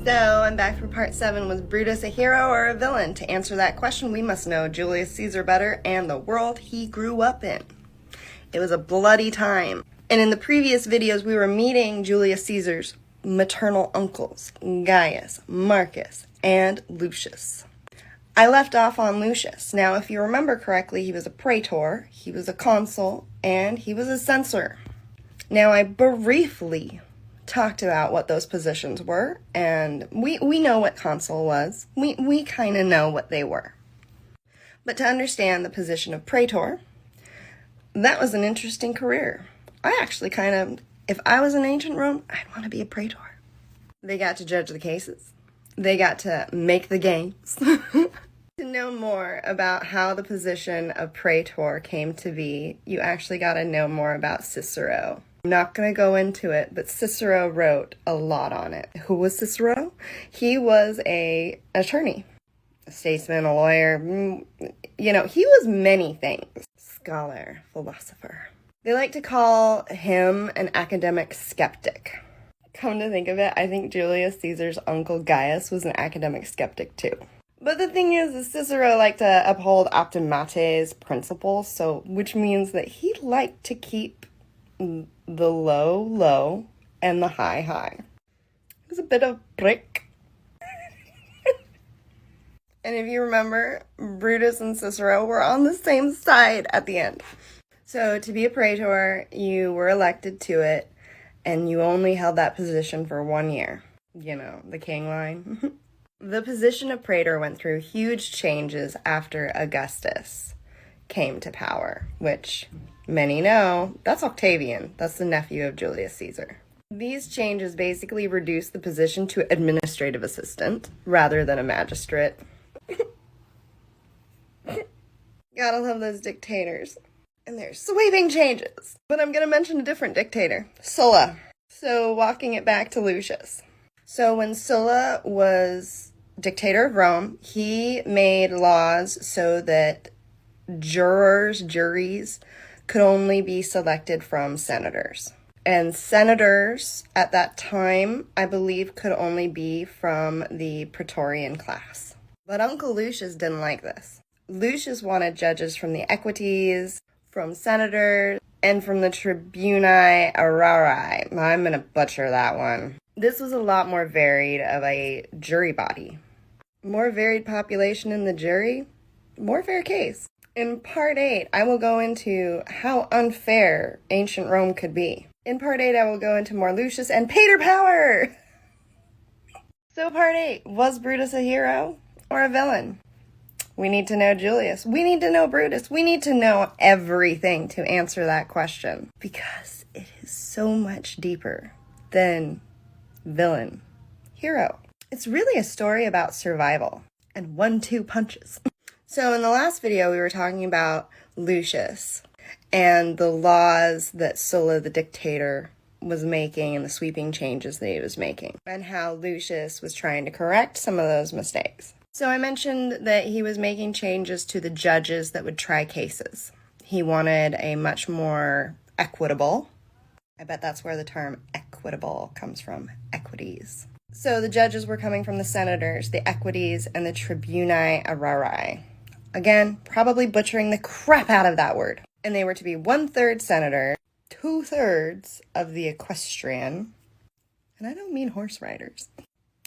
So, I'm back for part 7. Was Brutus a hero or a villain? To answer that question, we must know Julius Caesar better and the world he grew up in. It was a bloody time. And in the previous videos, we were meeting Julius Caesar's maternal uncles, Gaius, Marcus, and Lucius. I left off on Lucius. Now, if you remember correctly, he was a praetor, he was a consul, and he was a censor. Now, I briefly talked about what those positions were, and we know what consul was. We kind of know what they were. But to understand the position of praetor, that was an interesting career. I actually if I was in ancient Rome, I'd want to be a praetor. They got to judge the cases. They got to make the games. To know more about how the position of praetor came to be, you actually got to know more about Cicero. I'm not going to go into it, but Cicero wrote a lot on it. Who was Cicero? He was an attorney, a statesman, a lawyer. He was many things. Scholar, philosopher. They like to call him an academic skeptic. Come to think of it, I think Julius Caesar's uncle Gaius was an academic skeptic too. But the thing is Cicero liked to uphold optimates principles, which means that he liked to keep the low, low, and the high, high. It was a bit of brick. And if you remember, Brutus and Cicero were on the same side at the end. So to be a praetor, you were elected to it, and you only held that position for 1 year. You know, the king line. The position of praetor went through huge changes after Augustus came to power, which many know, that's Octavian. That's the nephew of Julius Caesar. These changes basically reduced the position to administrative assistant rather than a magistrate. Gotta love those dictators. And their sweeping changes. But I'm gonna mention a different dictator, Sulla. So walking it back to Lucius. So when Sulla was dictator of Rome, he made laws so that juries could only be selected from senators. And senators at that time, I believe, could only be from the praetorian class. But Uncle Lucius didn't like this. Lucius wanted judges from the equites, from senators, and from the tribunae aurarii. I'm going to butcher that one. This was a lot more varied of a jury body. More varied population in the jury, more fair case. In part 8, I will go into how unfair ancient Rome could be. In part 8, I will go into more Lucius and pater power! So part 8, was Brutus a hero or a villain? We need to know Julius. We need to know Brutus. We need to know everything to answer that question. Because it is so much deeper than villain, hero. It's really a story about survival and 1-2 punches. So in the last video, we were talking about Lucius and the laws that Sulla, the dictator, was making and the sweeping changes that he was making, and how Lucius was trying to correct some of those mistakes. So I mentioned that he was making changes to the judges that would try cases. He wanted a much more equitable, I bet that's where the term equitable comes from, equities. So the judges were coming from the senators, the equities, and the tribunae aurarii. Again, probably butchering the crap out of that word. And they were to be 1/3 senator, 2/3 of the equestrian, and I don't mean horse riders,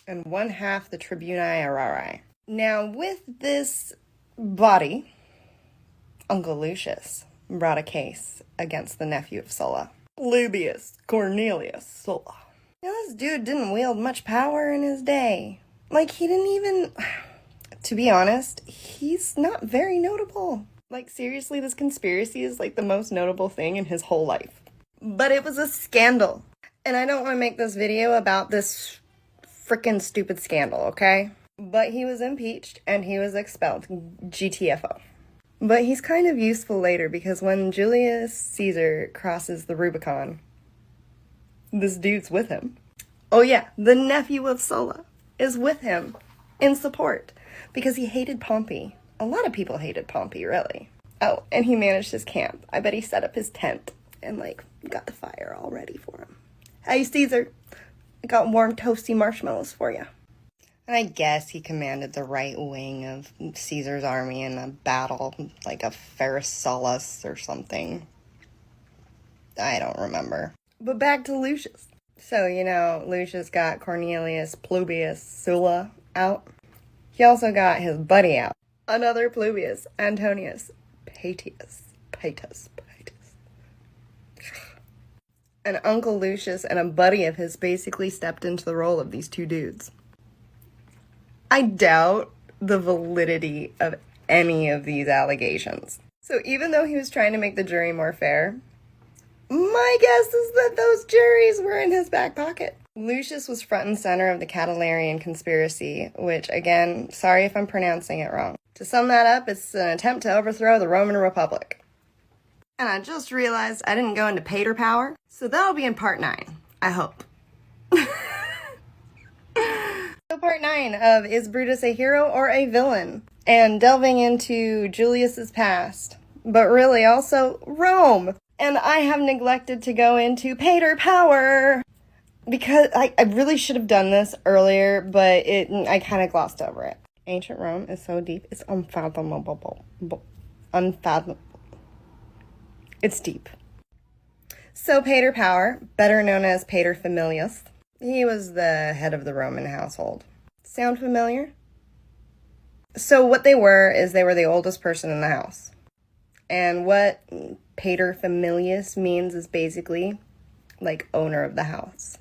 and 1/2 the tribunae aurarii. Now, with this body, Uncle Lucius brought a case against the nephew of Sulla, Lucius Cornelius Sulla. Now, this dude didn't wield much power in his day. He didn't even... To be honest, he's not very notable. Seriously, this conspiracy is the most notable thing in his whole life. But it was a scandal. And I don't want to make this video about this frickin' stupid scandal, okay? But he was impeached and he was expelled. GTFO. But he's kind of useful later because when Julius Caesar crosses the Rubicon, this dude's with him. Oh yeah, the nephew of Sulla is with him in support because he hated Pompey. A lot of people hated Pompey, really. Oh, and he managed his camp. I bet he set up his tent and got the fire all ready for him. Hey Caesar, I got warm toasty marshmallows for you. And I guess he commanded the right wing of Caesar's army in a battle, like a Pharisallus or something. I don't remember. But back to Lucius. So, Lucius got Cornelius Plubius Sulla out. He also got his buddy out. Another Plubius, Antonius Paetus. And Uncle Lucius and a buddy of his basically stepped into the role of these two dudes. I doubt the validity of any of these allegations. So even though he was trying to make the jury more fair, my guess is that those juries were in his back pocket. Lucius was front and center of the Catiline conspiracy, which, again, sorry if I'm pronouncing it wrong. To sum that up, it's an attempt to overthrow the Roman Republic. And I just realized I didn't go into pater power, so that'll be in part 9, I hope. So part 9 of Is Brutus a Hero or a Villain? And delving into Julius's past, but really also Rome. And I have neglected to go into pater power because I really should have done this earlier, but I kind of glossed over it. Ancient Rome is so deep, it's unfathomable. Unfathomable. It's deep. So pater power, better known as pater familias, he was the head of the Roman household. Sound familiar? So what they were is they were the oldest person in the house. And what pater familias means is basically like owner of the house.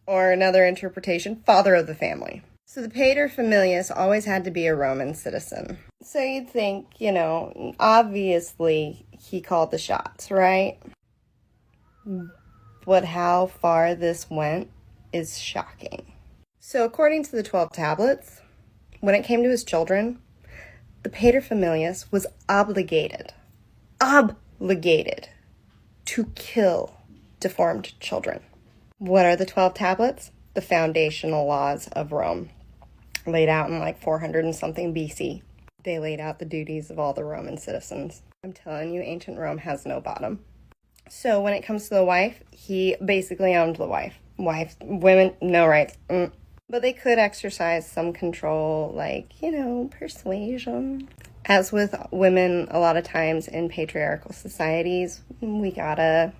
Or another interpretation, father of the family. So the pater familias always had to be a Roman citizen. So you'd think, obviously he called the shots, right? But how far this went is shocking. So according to the 12 tablets, when it came to his children, the pater familias was obligated to kill deformed children. What are the 12 tablets? The foundational laws of Rome, laid out in like 400 and something BC. They laid out the duties of all the Roman citizens. I'm telling you, ancient Rome has no bottom. So when it comes to the wife, he basically owned the wife. Women, no rights. But they could exercise some control, like, persuasion. As with women, a lot of times in patriarchal societies, we got our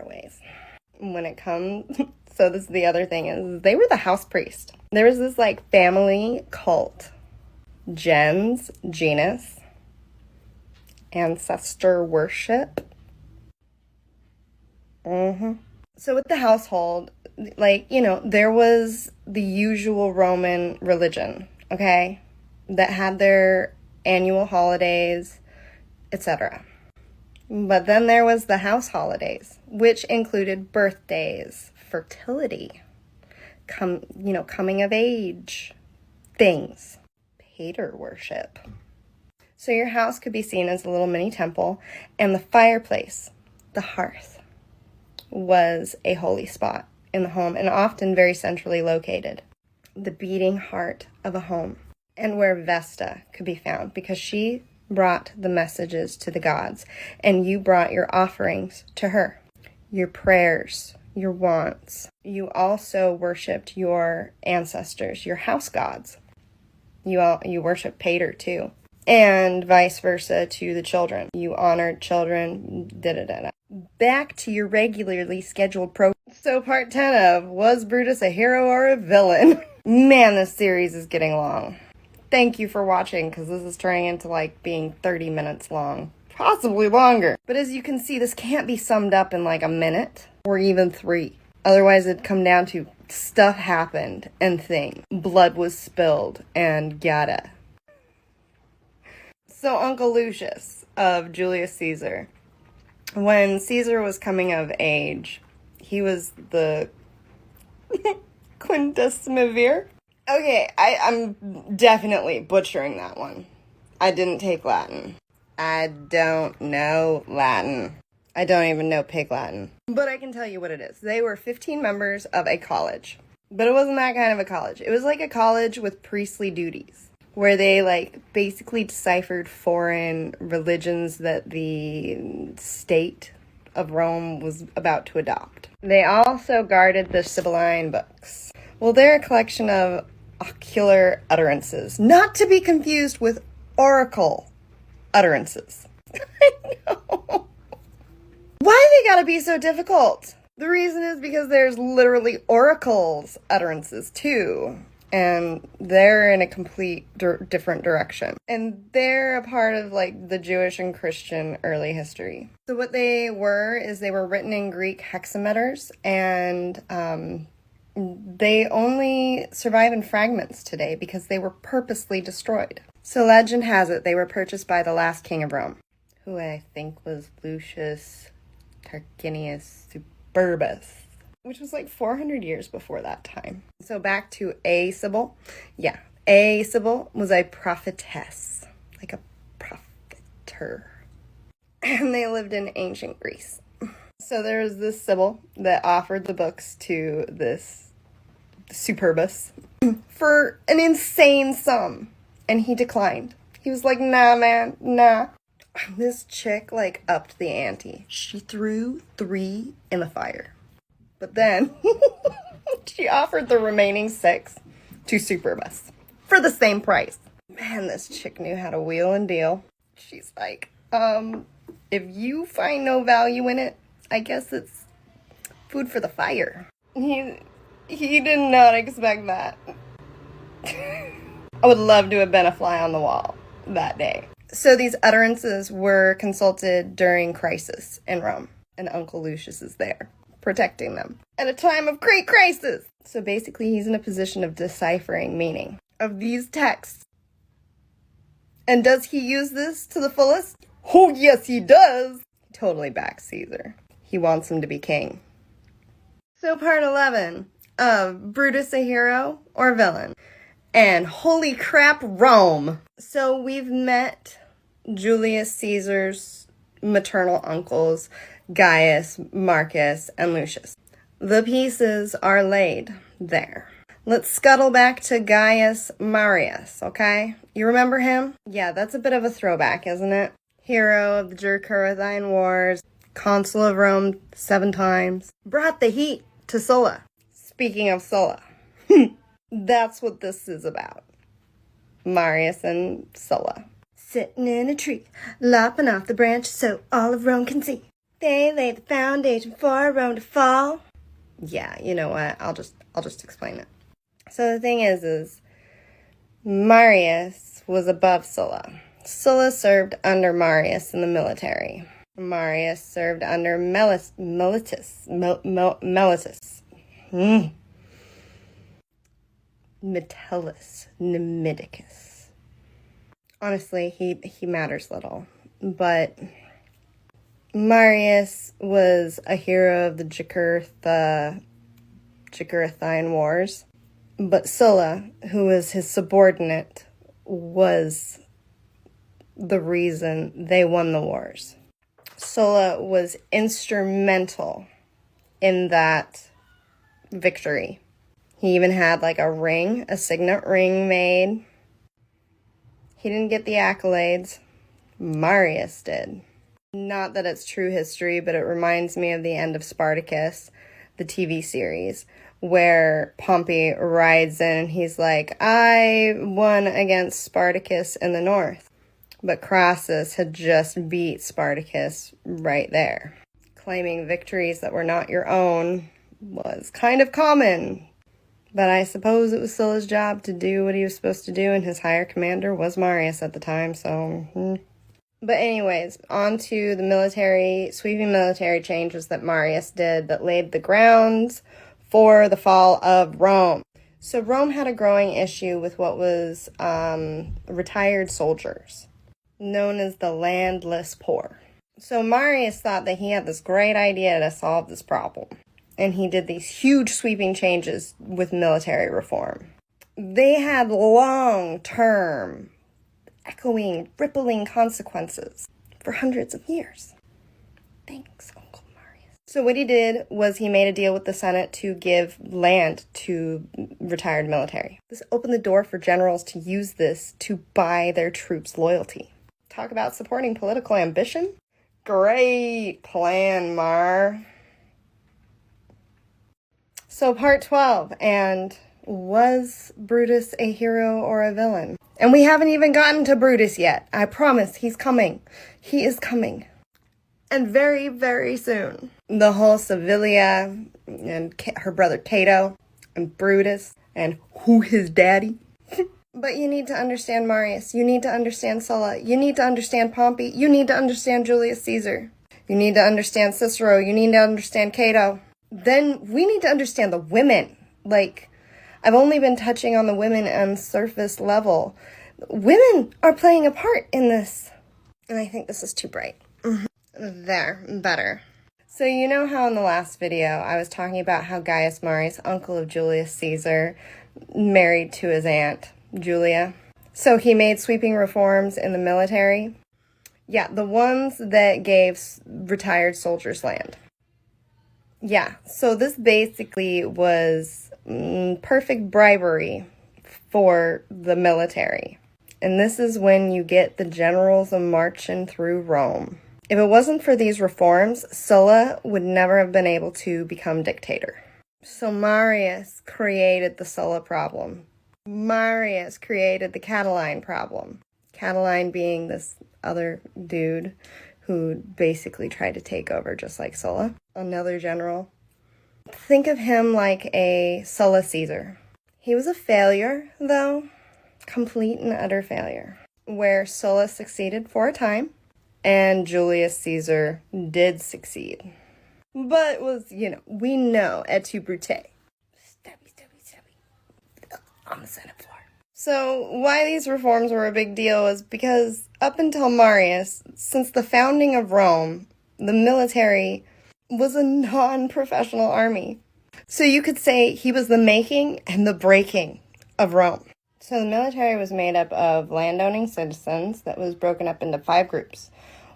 ways. When it comes, so this is the other thing, is they were the house priest. There was this, family cult. Genus, ancestor worship. So with the household, there was the usual Roman religion, okay, that had their annual holidays, etc. But then there was the house holidays, which included birthdays, fertility, coming of age, things, pater worship. So your house could be seen as a little mini temple, and the fireplace, the hearth, was a holy spot in the home and often very centrally located. The beating heart of a home, and where Vesta could be found, because she brought the messages to the gods, and you brought your offerings to her, your prayers, your wants. You also worshipped your ancestors, your house gods. You worship pater too, and vice versa to the children. You honored children. Back to your regularly scheduled program. So part 10 of Was Brutus a Hero or a Villain? Man, this series is getting long. Thank you for watching, because this is turning into being 30 minutes long. Possibly longer. But as you can see, this can't be summed up in a minute or even 3. Otherwise, it'd come down to stuff happened and thing. Blood was spilled and yada. So Uncle Lucius of Julius Caesar. When Caesar was coming of age, he was the Quintus Mavir. Okay, I'm definitely butchering that one. I didn't take Latin. I don't know Latin. I don't even know Pig Latin. But I can tell you what it is. They were 15 members of a college. But it wasn't that kind of a college. It was like a college with priestly duties, where they basically deciphered foreign religions that the state of Rome was about to adopt. They also guarded the Sibylline books. Well, they're a collection of ocular utterances, not to be confused with oracle utterances. I know. Why they gotta be so difficult? The reason is because there's literally oracles utterances too. And they're in a complete different direction. And they're a part of like the Jewish and Christian early history. So what they were is they were written in Greek hexameters, and they only survive in fragments today because they were purposely destroyed. So legend has it they were purchased by the last king of Rome, who I think was Lucius Tarquinius Superbus, which was like 400 years before that time. So back to a Sibyl. Yeah, a Sibyl was a prophetess, like a propheter. And they lived in ancient Greece. So there was this Sibyl that offered the books to this Superbus for an insane sum. And he declined. He was like, nah, man, nah. This chick, like, upped the ante. She threw 3 in the fire. But then, she offered the remaining 6 to Superbus for the same price. Man, this chick knew how to wheel and deal. She's like, if you find no value in it, I guess it's food for the fire. He did not expect that. I would love to have been a fly on the wall that day. So these utterances were consulted during crisis in Rome, and Uncle Lucius is there, protecting them at a time of great crisis. So basically, he's in a position of deciphering meaning of these texts. And does he use this to the fullest? Oh, yes, he does. He totally backs Caesar. He wants him to be king. So part 11 of Brutus a hero or villain? And holy crap, Rome. So we've met Julius Caesar's maternal uncles, Gaius, Marcus, and Lucius. The pieces are laid there. Let's scuttle back to Gaius Marius, okay? You remember him? Yeah, that's a bit of a throwback, isn't it? Hero of the Jercurothine Wars, consul of Rome 7 times, brought the heat to Sulla. Speaking of Sulla, that's what this is about. Marius and Sulla. Sitting in a tree, lopping off the branch so all of Rome can see. They laid the foundation for Rome to fall. Yeah, you know what? I'll just explain it. So the thing is Marius was above Sulla. Sulla served under Marius in the military. Marius served under Mellitus. Metellus Numidicus. Honestly, he matters little. But Marius was a hero of the Jercurothine Wars. But Sulla, who was his subordinate, was the reason they won the wars. Sulla was instrumental in that victory. He even had like a signet ring made. He didn't get the accolades. Marius did. Not that it's true history, but it reminds me of the end of Spartacus, the TV series, where Pompey rides in and he's like, I won against Spartacus in the north. But Crassus had just beat Spartacus right there. Claiming victories that were not your own was kind of common. But I suppose it was still his job to do what he was supposed to do, and his higher commander was Marius at the time, so... But anyways, on to the sweeping military changes that Marius did that laid the grounds for the fall of Rome. So Rome had a growing issue with what was retired soldiers, known as the landless poor. So Marius thought that he had this great idea to solve this problem. And he did these huge sweeping changes with military reform. They had long-term, echoing, rippling consequences for hundreds of years. Thanks, Uncle Marius. So what he did was he made a deal with the Senate to give land to retired military. This opened the door for generals to use this to buy their troops' loyalty. Talk about supporting political ambition? Great plan, Mar. So part 12, and was Brutus a hero or a villain? And we haven't even gotten to Brutus yet. I promise, he's coming. He is coming. And very, very soon. The whole Sevilla and her brother Cato and Brutus and who his daddy. But you need to understand Marius. You need to understand Sulla. You need to understand Pompey. You need to understand Julius Caesar. You need to understand Cicero. You need to understand Cato. Then we need to understand the women. Like, I've only been touching on the women on surface level. Women are playing a part in this. And I think this is too bright. There, better. So you know how in the last video I was talking about how Gaius Marius, uncle of Julius Caesar, married to his aunt, Julia. So he made sweeping reforms in the military. Yeah, the ones that gave retired soldiers land. Yeah, so this basically was perfect bribery for the military. And this is when you get the generals marching through Rome. If it wasn't for these reforms, Sulla would never have been able to become dictator. So Marius created the Sulla problem. Marius created the Catiline problem. Catiline being this other dude who basically tried to take over just like Sulla, another general. Think of him like a Sulla Caesar. He was a failure, though. Complete and utter failure. Where Sulla succeeded for a time, and Julius Caesar did succeed. But was, we know, et tu, Brute. Stabby. On the Senate floor. So why these reforms were a big deal is because up until Marius, since the founding of Rome, the military was a non-professional army. So you could say he was the making and the breaking of Rome. So the military was made up of landowning citizens that was broken up into 5 groups.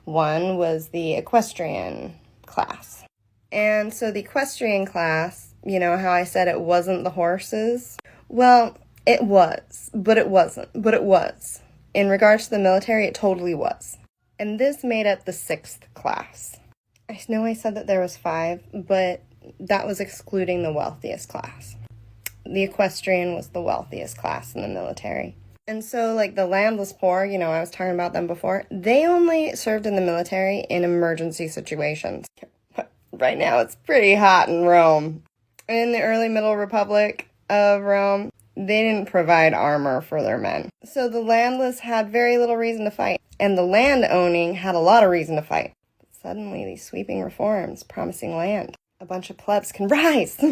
One was the equestrian class. And so the equestrian class, you know how I said it wasn't the horses? Well, it was, but it wasn't, but it was. In regards to the military, it totally was. And this made up the 6th class. I know I said that there was 5, but that was excluding the wealthiest class. The equestrian was the wealthiest class in the military. And so, like, the landless poor, I was talking about them before, they only served in the military in emergency situations. Right now, it's pretty hot in Rome. In the early Middle Republic of Rome, they didn't provide armor for their men. So the landless had very little reason to fight, and the land-owning had a lot of reason to fight. But suddenly, these sweeping reforms promising land. A bunch of plebs can rise.